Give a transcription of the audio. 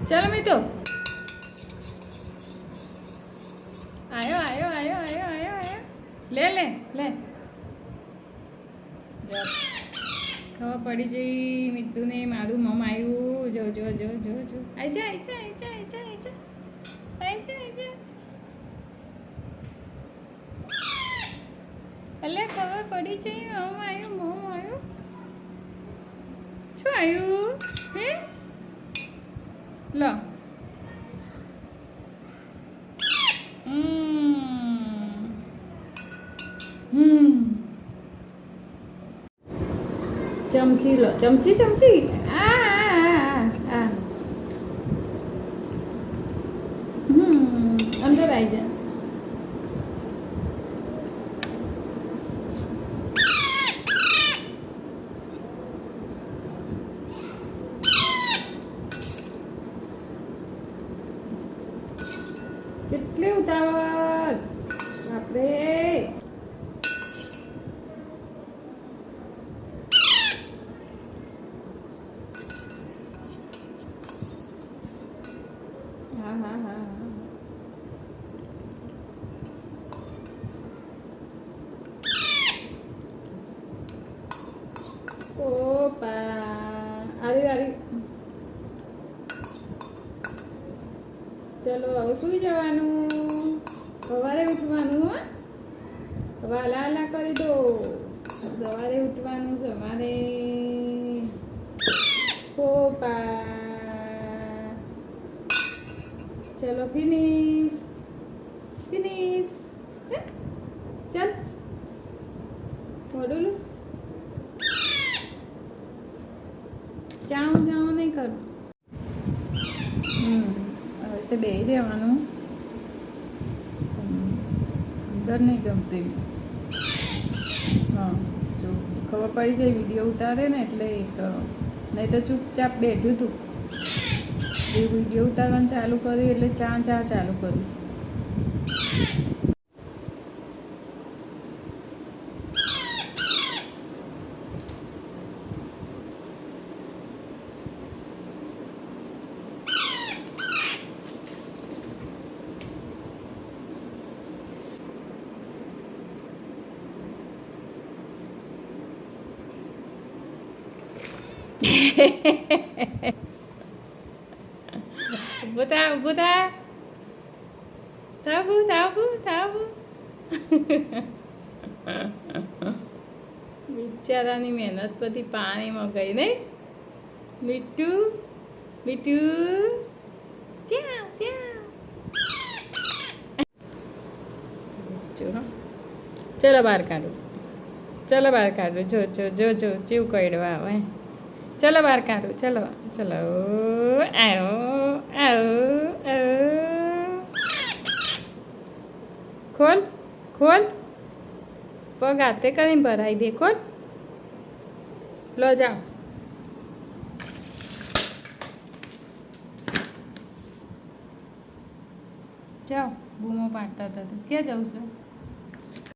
ચાલો મિત્રો, આયો આયો આયો આયો આયો આયો, લે લે લે, ખબર પડી જઈ મિત્રુને મારું મમ આવ્યું. જો જો જો જો જો, આઈ જા આઈ જા આઈ જા આઈ જા આઈ જા આઈ જા આઈ જા. એટલે ખબર પડી જઈ મમ આવ્યું. શું આવ્યું હે? લો ચમચી લો, ચમચી ચમચી. અંદર આવી જા. કેટલી ઉતાવળ બાપરે. હા હા હા ઓપા આરી. ચલો હવે સુઈ જવાનું, સવારે ઉઠવાનું. હવે હલા કરી દો. સવારે ઉઠવાનું, સવારે. પોપા ચલો ફિનિશ ફિનિશ. ચાલ થોડું લૂસ. જાઉં નહીં કરું. હવે તો બે રહેવાનું. અંદર નહીં ગમતું. હા જો ખબર પડી જાય વિડીયો ઉતારે ને એટલે એક, નહીં તો ચૂપચાપ બેઠું હતું. એ વિડીયો ઉતારવાનું ચાલુ કર્યું એટલે ચા ચાલુ કર્યું. Buta. Tabu. બિચારાની મહેનત બધી પાણીમાં ગઈ નહીં. મીઠું ચલો બહાર કાઢો. જો ચીવ કડવા આવે. ચલો બહાર કાઢો. ચલો આવો. ખોલ પગ હાથે કરીને ભરાઈ દે. ખોલ લો જાઓ. બૂમો પાડતા હતા. ક્યાં જવું છે?